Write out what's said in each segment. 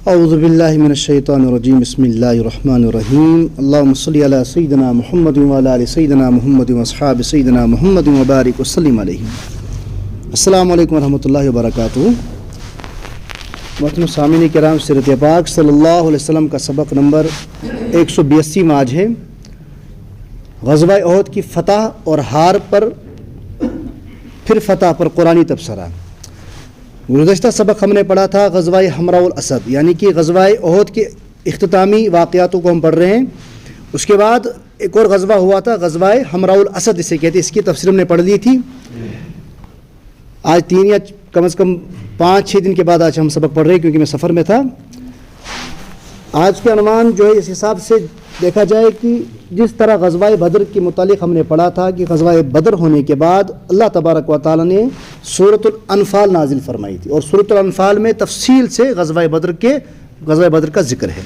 اعوذ باللہ من الشیطان الرجیم بسم اللہ الرحمن الرحیم اللہم صلی علی سیدنا محمد وعلی آل سیدنا محمد واصحاب سیدنا محمد وبارک وسلم علیہ. السلام علیکم ورحمۃ اللہ وبرکاتہ. محترم سامعین کرام، سیرت پاک صلی اللہ علیہ وسلم کا سبق نمبر 182 آج ہے. غزوہ احد کی فتح اور ہار پر پھر فتح پر قرآنی تبصرہ. گزشتہ سبق ہم نے پڑھا تھا غزوہ حمراء الاسد، یعنی کہ غزوہ احد کے اختتامی واقعاتوں کو ہم پڑھ رہے ہیں. اس کے بعد ایک اور غزوہ ہوا تھا غزوہ حمراء الاسد اسے کہتے ہیں، اس کی تفسیر ہم نے پڑھ لی تھی. آج 3 یا کم از کم 5-6 دن کے بعد آج ہم سبق پڑھ رہے ہیں کیونکہ میں سفر میں تھا. آج کے عنوان جو ہے اس حساب سے دیکھا جائے کہ جس طرح غزوہ بدر کے متعلق ہم نے پڑھا تھا کہ غزوہ بدر ہونے کے بعد اللہ تبارک و تعالیٰ نے سورۃ الانفال نازل فرمائی تھی، اور سورۃ الانفال میں تفصیل سے غزوہ بدر کا ذکر ہے.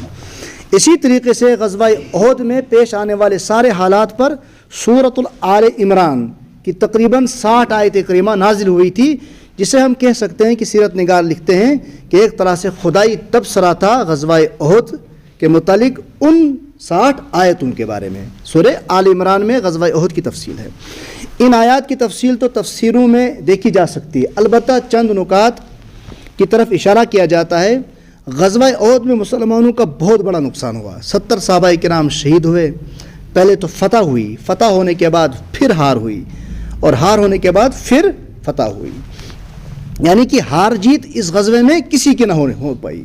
اسی طریقے سے غزوہ احد میں پیش آنے والے سارے حالات پر سورۃ آل عمران کی تقریباً 60 آیت کریمہ نازل ہوئی تھی، جسے ہم کہہ سکتے ہیں کہ سیرت نگار لکھتے ہیں کہ ایک طرح سے خدائی تبصرہ تھا غزوہ احد کے متعلق ان 60 آیتوں کے بارے میں. سورہ آل عمران میں غزوہ احد کی تفصیل ہے. ان آیات کی تفصیل تو تفسیروں میں دیکھی جا سکتی ہے، البتہ چند نکات کی طرف اشارہ کیا جاتا ہے. غزوہ احد میں مسلمانوں کا بہت بڑا نقصان ہوا. 70 صحابہ کرام شہید ہوئے. پہلے تو فتح ہوئی، فتح ہونے کے بعد پھر ہار ہوئی، اور ہار ہونے کے بعد پھر فتح ہوئی. یعنی کہ ہار جیت اس غزوے میں کسی کی نہ ہو پائی.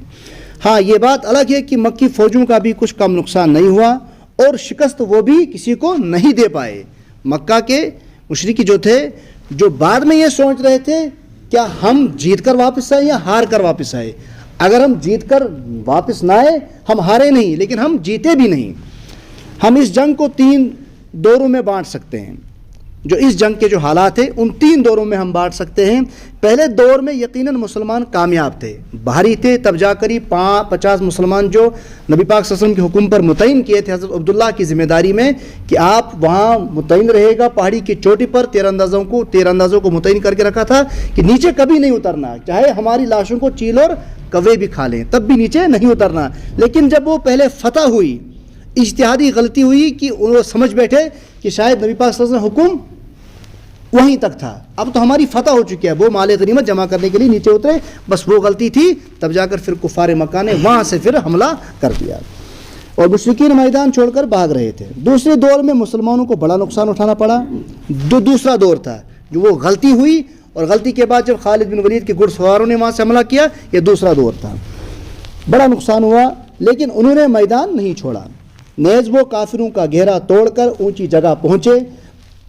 ہاں، یہ بات الگ ہے کہ مکی فوجوں کا بھی کچھ کم نقصان نہیں ہوا، اور شکست وہ بھی کسی کو نہیں دے پائے. مکہ کے مشرکی جو تھے، جو بعد میں یہ سوچ رہے تھے کیا ہم جیت کر واپس آئے یا ہار کر واپس آئے. اگر ہم جیت کر واپس نہ آئے، ہم ہارے نہیں لیکن ہم جیتے بھی نہیں. ہم اس جنگ کو 3 دوروں میں بانٹ سکتے ہیں. جو اس جنگ کے جو حالات ہیں ان 3 دوروں میں ہم بانٹ سکتے ہیں. پہلے دور میں یقیناً مسلمان کامیاب تھے، بھاری تھے. تب جا کر ہی 50 مسلمان جو نبی پاک صلی اللہ علیہ وسلم کے حکم پر متعین کیے تھے حضرت عبداللہ کی ذمہ داری میں کہ آپ وہاں متعین رہے گا پہاڑی کی چوٹی پر. 13 اندازوں کو متعین کر کے رکھا تھا کہ نیچے کبھی نہیں اترنا، چاہے ہماری لاشوں کو چیل اور کوے بھی کھا لیں تب بھی نیچے نہیں اترنا. لیکن جب وہ پہلے فتح ہوئی، اجتہادی غلطی ہوئی کہ وہ سمجھ بیٹھے کہ شاید نبی پاک صلی اللہ علیہ وسلم حکم وہیں تک تھا، اب تو ہماری فتح ہو چکی ہے، وہ مال غنیمت جمع کرنے کے لیے نیچے اترے. بس وہ غلطی تھی. تب جا کر پھر کفار مکہ نے وہاں سے پھر حملہ کر دیا، اور مشرکین میدان چھوڑ کر بھاگ رہے تھے. دوسرے دور میں مسلمانوں کو بڑا نقصان اٹھانا پڑا. دوسرا دور تھا جو وہ غلطی ہوئی، اور غلطی کے بعد جب خالد بن ولید کے گھڑ سواروں نے وہاں سے حملہ کیا، یہ دوسرا دور تھا. بڑا نقصان ہوا لیکن انہوں نے میدان نہیں چھوڑا. نیز وہ کافروں کا گھیرا توڑ کر اونچی جگہ پہنچے،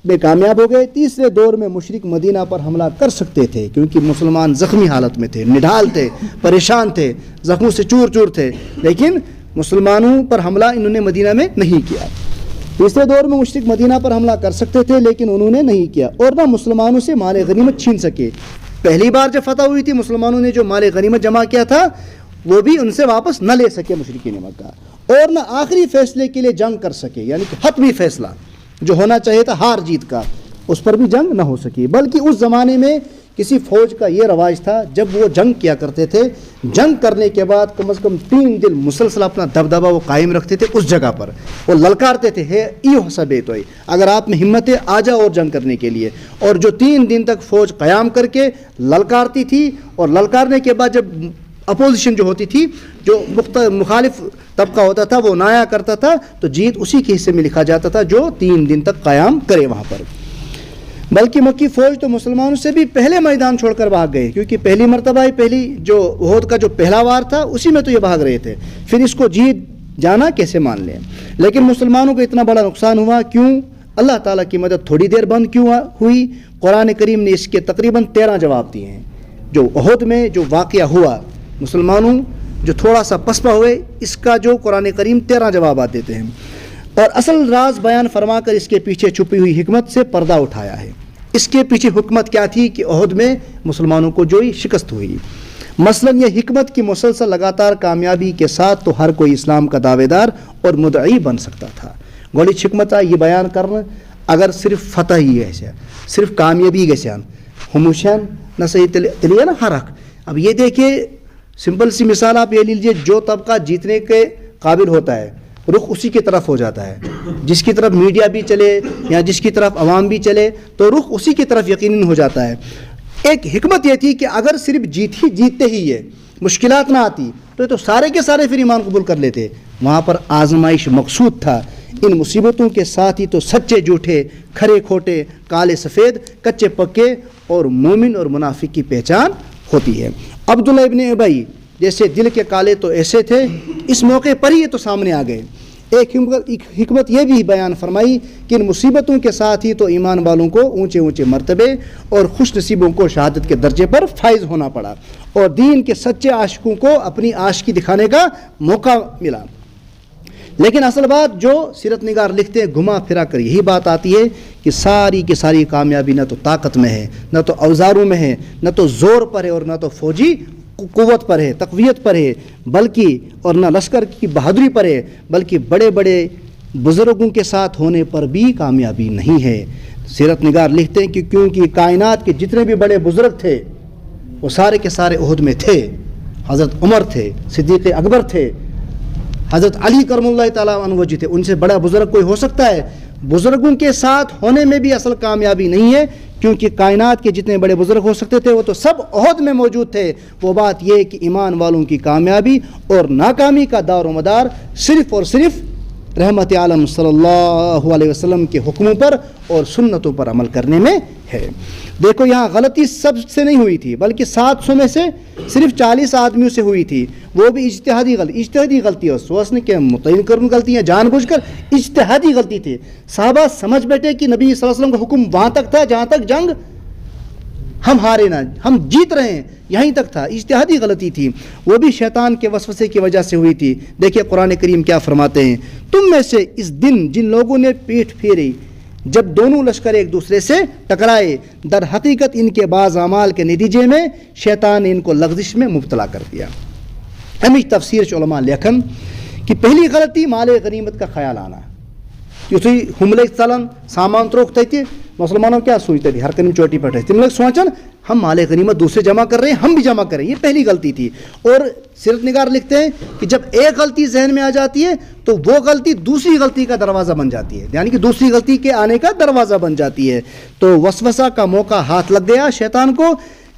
میں کامیاب ہو گئے. تیسرے دور میں مشرک مدینہ پر حملہ کر سکتے تھے کیونکہ مسلمان زخمی حالت میں تھے، نڈھال تھے، پریشان تھے، زخموں سے چور چور تھے، لیکن مسلمانوں پر حملہ انہوں نے مدینہ میں نہیں کیا. تیسرے دور میں مشرک مدینہ پر حملہ کر سکتے تھے لیکن انہوں نے نہیں کیا، اور نہ مسلمانوں سے مال غنیمت چھین سکے. پہلی بار جب فتح ہوئی تھی مسلمانوں نے جو مال غنیمت جمع کیا تھا وہ بھی ان سے واپس نہ لے سکے مشرکین مکہ، اور نہ آخری فیصلے کے لیے جنگ کر سکے، یعنی کہ حتمی فیصلہ جو ہونا چاہیے تھا ہار جیت کا، اس پر بھی جنگ نہ ہو سکی. بلکہ اس زمانے میں کسی فوج کا یہ رواج تھا جب وہ جنگ کیا کرتے تھے، جنگ کرنے کے بعد کم از کم 3 دن مسلسل اپنا دبدبہ وہ قائم رکھتے تھے اس جگہ پر. وہ للکارتے تھے ہے ایو حسبے تو اگر آپ میں ہمت ہے آ جاؤ اور جنگ کرنے کے لیے. اور جو 3 دن تک فوج قیام کر کے للکارتی تھی، اور للکارنے کے بعد جب اپوزیشن جو ہوتی تھی، جو مخالف طبقہ ہوتا تھا، وہ نایا کرتا تھا تو جیت اسی کے حصے میں لکھا جاتا تھا جو 3 دن تک قیام کرے وہاں پر. بلکہ مکی فوج تو مسلمانوں سے بھی پہلے میدان چھوڑ کر بھاگ گئے، کیونکہ پہلی مرتبہ ہی پہلی جو احد کا جو پہلا وار تھا اسی میں تو یہ بھاگ رہے تھے، پھر اس کو جیت جانا کیسے مان لیں. لیکن مسلمانوں کو اتنا بڑا نقصان ہوا کیوں؟ اللہ تعالیٰ کی مدد تھوڑی دیر بند کیوں ہوئی؟ قرآن کریم نے اس کے تقریباً 13 جواب دیے ہیں. جو احد میں جو واقعہ ہوا، مسلمانوں جو تھوڑا سا پسپا ہوئے، اس کا جو قرآن کریم 13 جوابات دیتے ہیں، اور اصل راز بیان فرما کر اس کے پیچھے چھپی ہوئی حکمت سے پردہ اٹھایا ہے. اس کے پیچھے حکمت کیا تھی کہ احد میں مسلمانوں کو جو شکست ہوئی. مثلا یہ حکمت کی مسلسل لگاتار کامیابی کے ساتھ تو ہر کوئی اسلام کا دعوے دار اور مدعی بن سکتا تھا. گولی حکمت یہ بیان کرنا اگر صرف فتح ہی ہے، صرف کامیابی گژھان ہموشان نہ صحیح تلیے نا حرق. اب یہ دیکھیں سمپل سی مثال آپ یہ لے لیجیے، جو طبقہ جیتنے کے قابل ہوتا ہے رخ اسی کی طرف ہو جاتا ہے، جس کی طرف میڈیا بھی چلے یا جس کی طرف عوام بھی چلے تو رخ اسی کی طرف یقیناً ہو جاتا ہے۔ ایک حکمت یہ تھی کہ اگر صرف جیتتے ہی یہ مشکلات نہ آتی تو سارے کے سارے پھر ایمان قبول کر لیتے۔ وہاں پر آزمائش مقصود تھا۔ ان مصیبتوں کے ساتھ ہی تو سچے جھوٹے، کھرے کھوٹے، کالے سفید، کچے پکے اور مومن اور منافق کی پہچان ہوتی ہے۔ عبداللہ ابن ابی جیسے دل کے کالے تو ایسے تھے، اس موقع پر ہی یہ تو سامنے آ گئے۔ ایک حکمت یہ بھی بیان فرمائی کہ ان مصیبتوں کے ساتھ ہی تو ایمان والوں کو اونچے اونچے مرتبے اور خوش نصیبوں کو شہادت کے درجے پر فائز ہونا پڑا، اور دین کے سچے عاشقوں کو اپنی عاشقی دکھانے کا موقع ملا۔ لیکن اصل بات جو سیرت نگار لکھتے ہیں گھما پھرا کر یہی بات آتی ہے کہ ساری کی ساری کامیابی نہ تو طاقت میں ہے، نہ تو اوزاروں میں ہے، نہ تو زور پر ہے، اور نہ تو فوجی قوت پر ہے، تقویت پر ہے، بلکہ اور نہ لشکر کی بہادری پر ہے، بلکہ بڑے بڑے بزرگوں کے ساتھ ہونے پر بھی کامیابی نہیں ہے۔ سیرت نگار لکھتے ہیں کہ کیونکہ کائنات کے جتنے بھی بڑے بزرگ تھے وہ سارے کے سارے احد میں تھے۔ حضرت عمر تھے، صدیق اکبر تھے، حضرت علی کرم اللہ تعالیٰ عنہ وجہ تھے، ان سے بڑا بزرگ کوئی ہو سکتا ہے؟ بزرگوں کے ساتھ ہونے میں بھی اصل کامیابی نہیں ہے، کیونکہ کائنات کے جتنے بڑے بزرگ ہو سکتے تھے وہ تو سب عہد میں موجود تھے۔ وہ بات یہ کہ ایمان والوں کی کامیابی اور ناکامی کا دار و مدار صرف اور صرف رحمت عالم صلی اللہ علیہ وسلم کے حکموں پر اور سنتوں پر عمل کرنے میں ہے۔ دیکھو یہاں غلطی سب سے نہیں ہوئی تھی، بلکہ 700 میں سے صرف 40 آدمیوں سے ہوئی تھی، وہ بھی اجتہادی غلطی اور سوچنے کے متعین کرنے غلطیاں جان بوجھ کر اجتہادی غلطی تھی۔ صحابہ سمجھ بیٹھے کہ نبی صلی اللہ علیہ وسلم کا حکم وہاں تک تھا جہاں تک جنگ ہم ہارے نہ، ہم جیت رہے ہیں، یہیں تک تھا، اجتہادی غلطی تھی، وہ بھی شیطان کے وسوسے کی وجہ سے ہوئی تھی۔ دیکھیے قرآن کریم کیا فرماتے ہیں، تم میں سے اس دن جن لوگوں نے پیٹھ پھیری جب دونوں لشکر ایک دوسرے سے ٹکرائے، در حقیقت ان کے بعض اعمال کے نتیجے میں شیطان نے ان کو لغزش میں مبتلا کر دیا۔ امی تفسیر علماء لیکن کہ پہلی غلطی مال غنیمت کا خیال آنا، یُتھُے حملے چلان سامان تروک تھے مسلمانوں کیا سوچتے تھے ہر کنم چوٹی پہ تم لوگ سوچن ہم مال غنیمت دوسرے جمع کر رہے ہیں، ہم بھی جمع کریں، یہ پہلی غلطی تھی۔ اور سیرت نگار لکھتے ہیں کہ جب ایک غلطی ذہن میں آ جاتی ہے تو وہ غلطی دوسری غلطی کا دروازہ بن جاتی ہے، یعنی کہ دوسری غلطی کے آنے کا دروازہ بن جاتی ہے۔ تو وسوسہ کا موقع ہاتھ لگ گیا شیطان کو،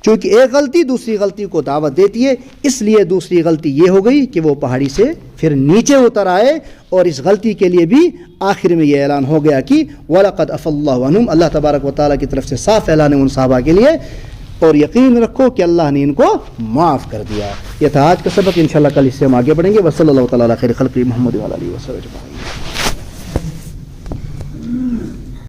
چونکہ ایک غلطی دوسری غلطی کو دعوت دیتی ہے، اس لیے دوسری غلطی یہ ہو گئی کہ وہ پہاڑی سے پھر نیچے اتر آئے، اور اس غلطی کے لیے بھی آخر میں یہ اعلان ہو گیا کہ وَلَقَدْ عَفَا اللَّهُ عَنْهُمْ، اللہ تبارک و تعالیٰ کی طرف سے صاف اعلان ہے ان صحابہ کے لیے، اور یقین رکھو کہ اللہ نے ان کو معاف کر دیا۔ یہ تھا آج کا سبق، انشاءاللہ کل اس سے ہم آگے بڑھیں گے۔ وصلی اللہ تعالیٰ علی خیر خلقہ محمد وعلی آلہ وصحبہ اجمعین۔